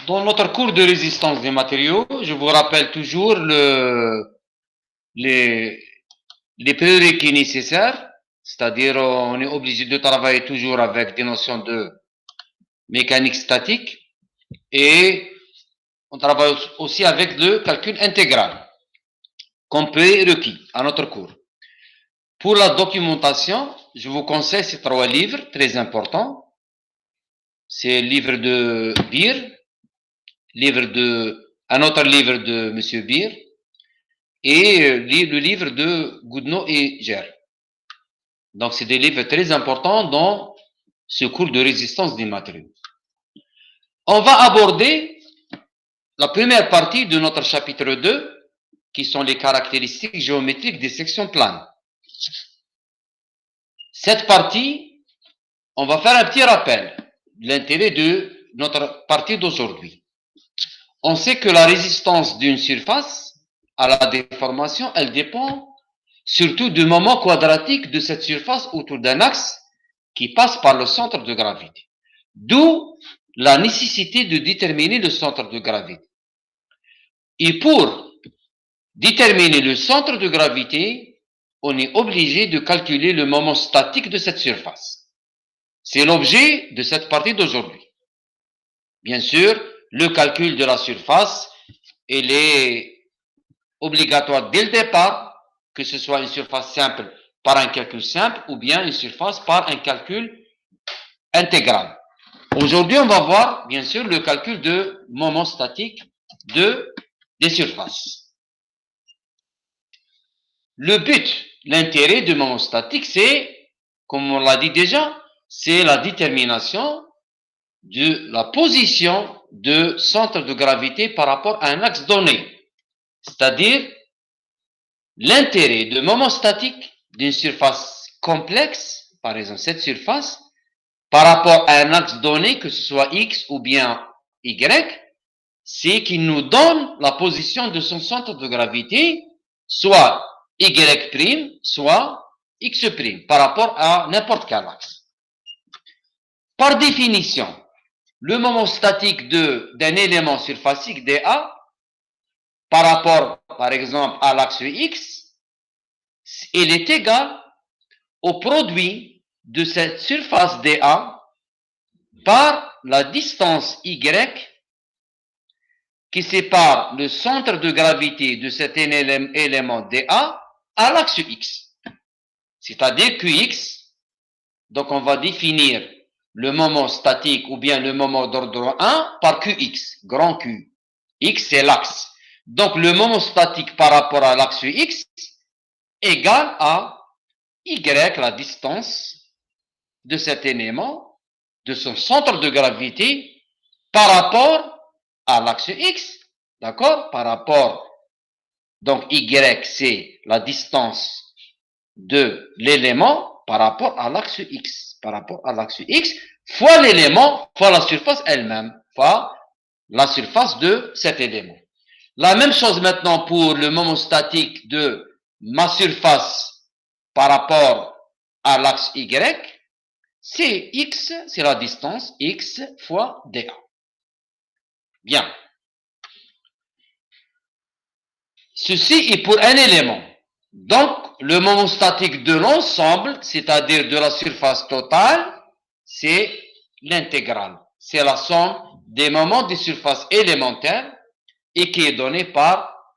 Dans notre cours de résistance des matériaux, je vous rappelle toujours les prérequis nécessaires, c'est-à-dire on est obligé de travailler toujours avec des notions de mécanique statique et on travaille aussi avec le calcul intégral comme prérequis à notre cours. Pour la documentation, je vous conseille ces 3 livres très importants. C'est le livre de Beer, un autre livre de M. Beer et le livre de Goodnow et Ger. Donc, c'est des livres très importants dans ce cours de résistance des matériaux. On va aborder la première partie de notre chapitre 2, qui sont les caractéristiques géométriques des sections planes. Cette partie, on va faire un petit rappel de l'intérêt de notre partie d'aujourd'hui. On sait que la résistance d'une surface à la déformation, elle dépend surtout du moment quadratique de cette surface autour d'un axe qui passe par le centre de gravité. D'où la nécessité de déterminer le centre de gravité. Et pour déterminer le centre de gravité, on est obligé de calculer le moment statique de cette surface. C'est l'objet de cette partie d'aujourd'hui. Bien sûr, le calcul de la surface, il est obligatoire dès le départ, que ce soit une surface simple par un calcul simple ou bien une surface par un calcul intégral. Aujourd'hui, on va voir, bien sûr, le calcul de moment statique des surfaces. Le but, l'intérêt du moment statique, c'est, comme on l'a dit déjà, c'est la détermination de la position de centre de gravité par rapport à un axe donné. C'est-à-dire, l'intérêt de moment statique d'une surface complexe, par exemple cette surface, par rapport à un axe donné, que ce soit X ou bien Y, c'est qu'il nous donne la position de son centre de gravité, soit Y', soit X', par rapport à n'importe quel axe. Par définition, le moment statique d'un élément surfacique dA par rapport, par exemple, à l'axe X, il est égal au produit de cette surface dA par la distance Y qui sépare le centre de gravité de cet élément dA à l'axe X. C'est-à-dire Qx, donc on va définir le moment statique ou bien le moment d'ordre 1 par Qx, grand Q. X, c'est l'axe. Donc, le moment statique par rapport à l'axe X égale à Y, la distance de cet élément, de son centre de gravité, par rapport à l'axe X. D'accord? Par rapport, donc Y, c'est la distance de l'élément par rapport à l'axe X. Par rapport à l'axe X, fois l'élément, fois la surface elle-même, fois la surface de cet élément. La même chose maintenant pour le moment statique de ma surface par rapport à l'axe Y, c'est X, c'est la distance X fois dA. Bien. Ceci est pour un élément. Donc, le moment statique de l'ensemble, c'est-à-dire de la surface totale, c'est l'intégrale. C'est la somme des moments des surfaces élémentaires et qui est donnée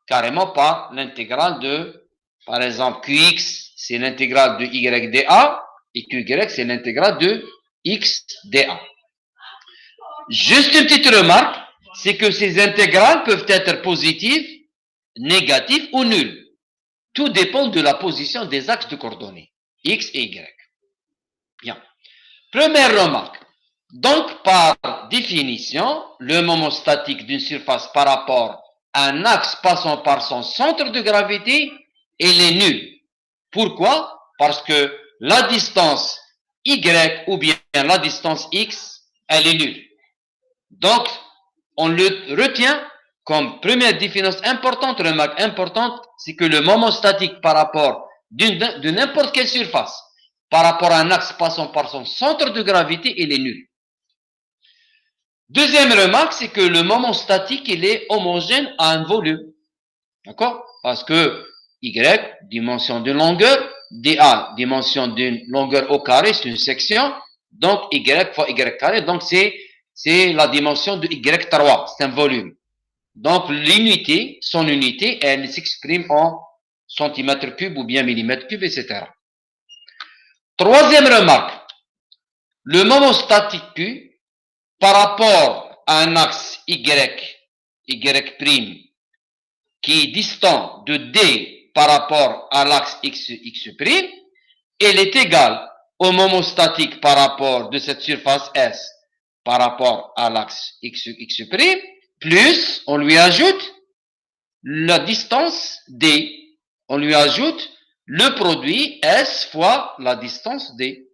carrément par l'intégrale de, par exemple, Qx, c'est l'intégrale de Y dA, et Qy, c'est l'intégrale de X dA. Juste une petite remarque, c'est que ces intégrales peuvent être positives, négatives ou nulles. Tout dépend de la position des axes de coordonnées, X et Y. Bien. Première remarque. Donc, par définition, le moment statique d'une surface par rapport à un axe passant par son centre de gravité, il est nul. Pourquoi? Parce que la distance Y ou bien la distance X, elle est nulle. Donc, on le retient comme première définition importante, remarque importante, c'est que le moment statique par rapport de n'importe quelle surface, par rapport à un axe passant par son centre de gravité, il est nul. Deuxième remarque, c'est que le moment statique, il est homogène à un volume. D'accord? Parce que Y, dimension de longueur, dA, dimension d'une longueur au carré, c'est une section, donc Y fois Y carré, donc c'est la dimension de Y3, c'est un volume. Donc l'unité, son unité, elle s'exprime en centimètres cubes ou bien millimètres cubes, etc. Troisième remarque, le moment statique Q, par rapport à un axe Y' qui est distant de D par rapport à l'axe X', elle est égale au moment statique par rapport de cette surface S par rapport à l'axe X', plus on lui ajoute la distance D. On lui ajoute le produit S fois la distance D.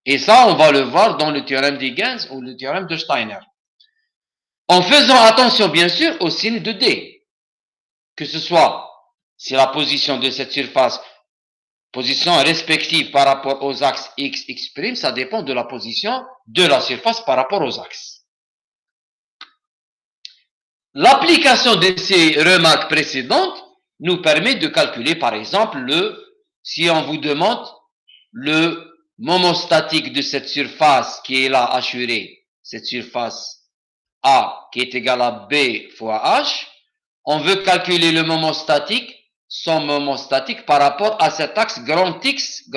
Et ça, on va le voir dans le théorème d'Huygens ou le théorème de Steiner. En faisant attention, bien sûr, au signe de D. Que ce soit si la position de cette surface, position respective par rapport aux axes X, X', ça dépend de la position de la surface par rapport aux axes. L'application de ces remarques précédentes nous permet de calculer, par exemple, si on vous demande le moment statique de cette surface qui est là assurée, cette surface A qui est égale à B fois H, on veut calculer le moment statique, son moment statique par rapport à cet axe grand X'.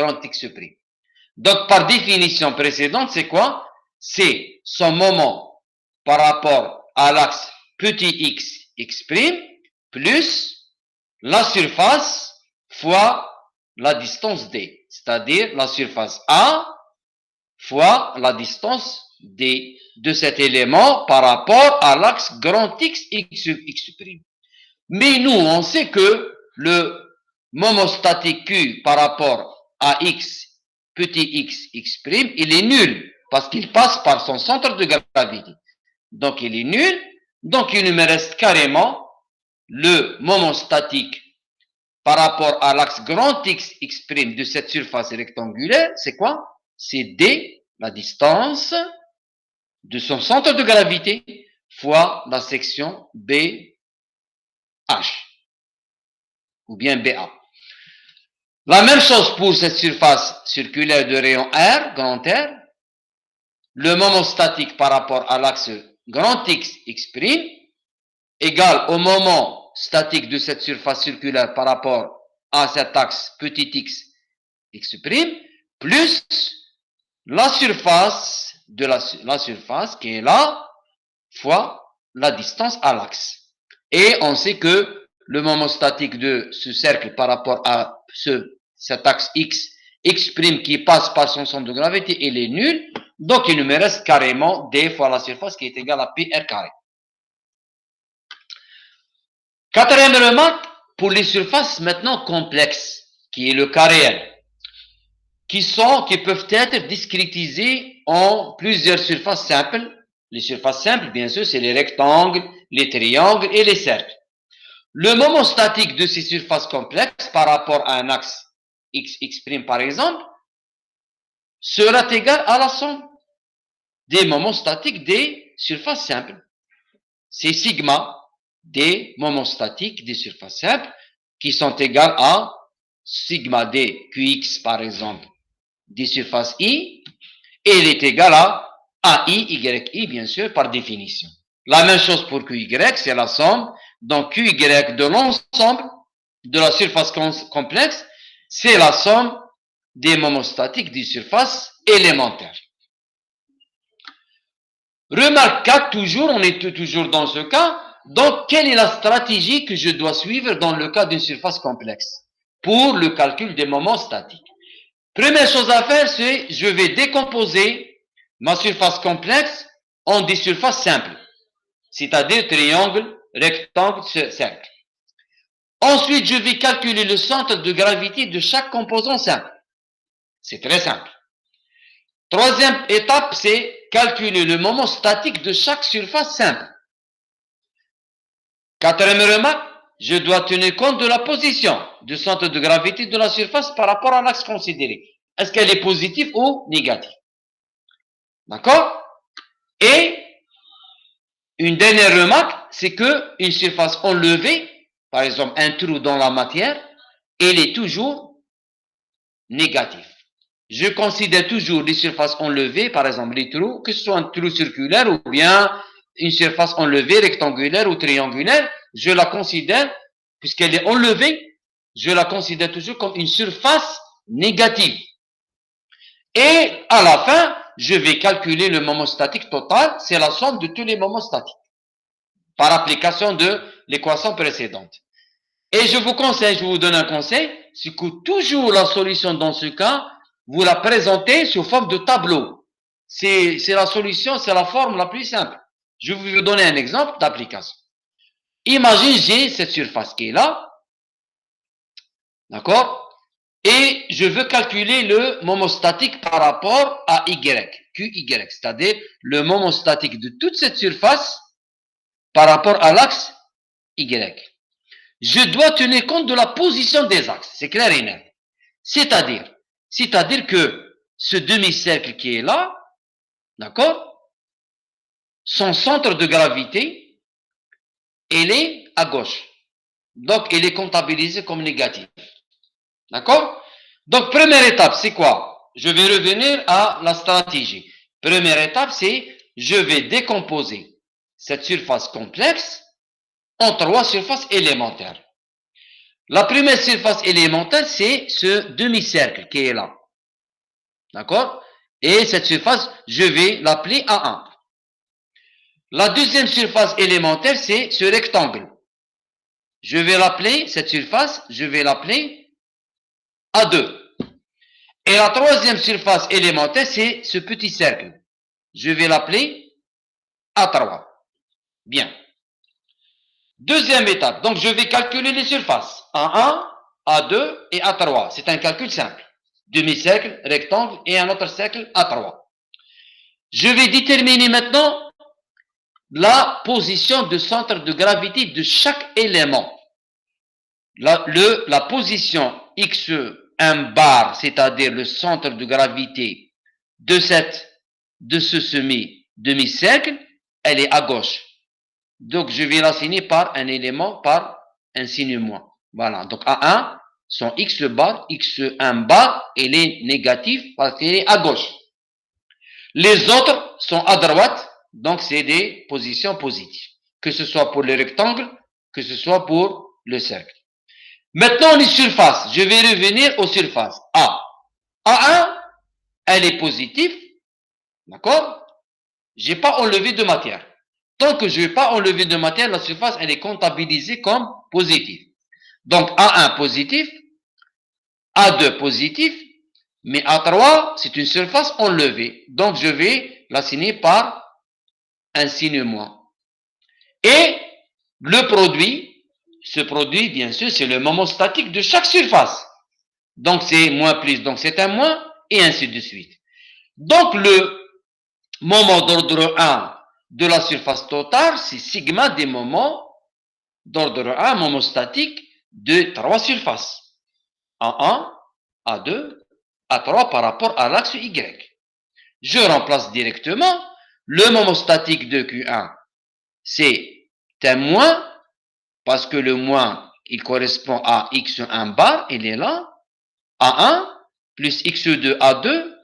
Donc, par définition précédente, c'est quoi? C'est son moment par rapport à l'axe petit x, x', plus la surface fois la distance D, c'est-à-dire la surface A fois la distance D de cet élément par rapport à l'axe grand X, x'. Mais nous, on sait que le moment statique Q par rapport à X, petit x, x', il est nul parce qu'il passe par son centre de gravité. Donc, il est nul. Donc, il me reste carrément le moment statique par rapport à l'axe grand X, x' de cette surface rectangulaire. C'est quoi? C'est D, la distance de son centre de gravité, fois la section BH, ou bien BA. La même chose pour cette surface circulaire de rayon R, grand R. Le moment statique par rapport à l'axe grand X, x', égale au moment statique de cette surface circulaire par rapport à cet axe petit x, x', plus la surface de la surface qui est là, fois la distance à l'axe. Et on sait que le moment statique de ce cercle par rapport à cet axe x', x' qui passe par son centre de gravité, il est nul. Donc, il me reste carrément D fois la surface qui est égale à pi r carré. Quatrième remarque, pour les surfaces maintenant complexes, qui est le cas réel, qui peuvent être discrétisées en plusieurs surfaces simples. Les surfaces simples, bien sûr, c'est les rectangles, les triangles et les cercles. Le moment statique de ces surfaces complexes par rapport à un axe x', par exemple, sera égal à la somme des moments statiques des surfaces simples. C'est sigma des moments statiques des surfaces simples qui sont égales à sigma d qx par exemple des surfaces i, et il est égal à AI, YI bien sûr par définition. La même chose pour QY, c'est la somme. Donc QY de l'ensemble de la surface complexe, c'est la somme des moments statiques des surfaces élémentaires. Remarque 4, toujours, on est toujours dans ce cas. Donc, quelle est la stratégie que je dois suivre dans le cas d'une surface complexe pour le calcul des moments statiques? Première chose à faire, c'est je vais décomposer ma surface complexe en des surfaces simples, c'est-à-dire triangle, rectangle, cercle. Ensuite, je vais calculer le centre de gravité de chaque composant simple. C'est très simple. Troisième étape, c'est calculer le moment statique de chaque surface simple. Quatrième remarque, je dois tenir compte de la position du centre de gravité de la surface par rapport à l'axe considéré. Est-ce qu'elle est positive ou négative? D'accord? Et Une dernière remarque, c'est que une surface enlevée, par exemple un trou dans la matière, elle est toujours négative. Je considère toujours les surfaces enlevées, par exemple les trous, que ce soit un trou circulaire ou bien une surface enlevée rectangulaire ou triangulaire, je la considère, puisqu'elle est enlevée, je la considère toujours comme une surface négative. Et à la fin, je vais calculer le moment statique total, c'est la somme de tous les moments statiques, par application de l'équation précédente. Et je vous conseille, je vous donne un conseil, c'est que toujours la solution dans ce cas, vous la présentez sous forme de tableau. C'est la solution, c'est la forme la plus simple. Je vais vous donner un exemple d'application. Imagine, j'ai cette surface qui est là, d'accord? Et je veux calculer le moment statique par rapport à Y, QY, c'est-à-dire le moment statique de toute cette surface par rapport à l'axe Y. Je dois tenir compte de la position des axes, c'est clair et net. C'est-à-dire que ce demi-cercle qui est là, d'accord, son centre de gravité, il est à gauche. Donc, il est comptabilisé comme négatif. D'accord? Donc, première étape, c'est quoi? Je vais revenir à la stratégie. Première étape, c'est je vais décomposer cette surface complexe en 3 surfaces élémentaires. La première surface élémentaire, c'est ce demi-cercle qui est là. D'accord? Et cette surface, je vais l'appeler A1. La deuxième surface élémentaire, c'est ce rectangle. Je vais l'appeler, cette surface, je vais l'appeler A2. Et la troisième surface élémentaire, c'est ce petit cercle. Je vais l'appeler A3. Bien. Deuxième étape. Donc, je vais calculer les surfaces. A1, A2 et A3. C'est un calcul simple. Demi-cercle, rectangle et un autre cercle A3. Je vais déterminer maintenant la position de centre de gravité de chaque élément. La position X1 bar, c'est-à-dire le centre de gravité de ce demi-cercle, elle est à gauche. Donc, je vais l'assigner par un élément, par un signe moins. Voilà. Donc, A1, son X bar, X1 bar, il est négatif parce qu'il est à gauche. Les autres sont à droite, donc c'est des positions positives. Que ce soit pour le rectangle, que ce soit pour le cercle. Maintenant, les surfaces. Je vais revenir aux surfaces. A. A1, elle est positive. D'accord? Je n'ai pas enlevé de matière. Tant que je n'ai pas enlevé de matière, la surface, elle est comptabilisée comme positive. Donc, A1 positif, A2 positif, mais A3, c'est une surface enlevée. Donc, je vais l'assigner par un signe moins. Et le produit, ce produit, bien sûr, c'est le moment statique de chaque surface. Donc, c'est moins plus, donc c'est un moins, et ainsi de suite. Donc, le moment d'ordre 1 de la surface totale, c'est sigma des moments d'ordre 1, moment statique de 3 surfaces. A1, A2, A3 par rapport à l'axe Y. Je remplace directement le moment statique de Q1. C'est un moins, parce que le moins, il correspond à X1 bar, il est là. A1 plus X2 A2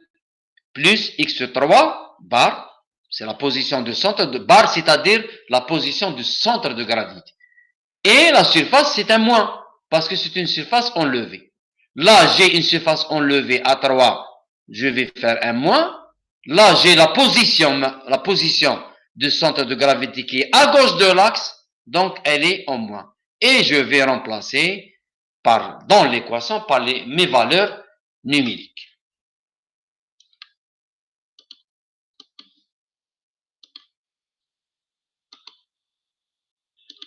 plus X3 bar, c'est la position de centre de bar, c'est-à-dire la position du centre de gravité. Et la surface, c'est un moins, parce que c'est une surface enlevée. Là, j'ai une surface enlevée A3, je vais faire un moins. Là, j'ai la position du centre de gravité qui est à gauche de l'axe, donc elle est en moins. Et je vais remplacer dans l'équation par mes valeurs numériques.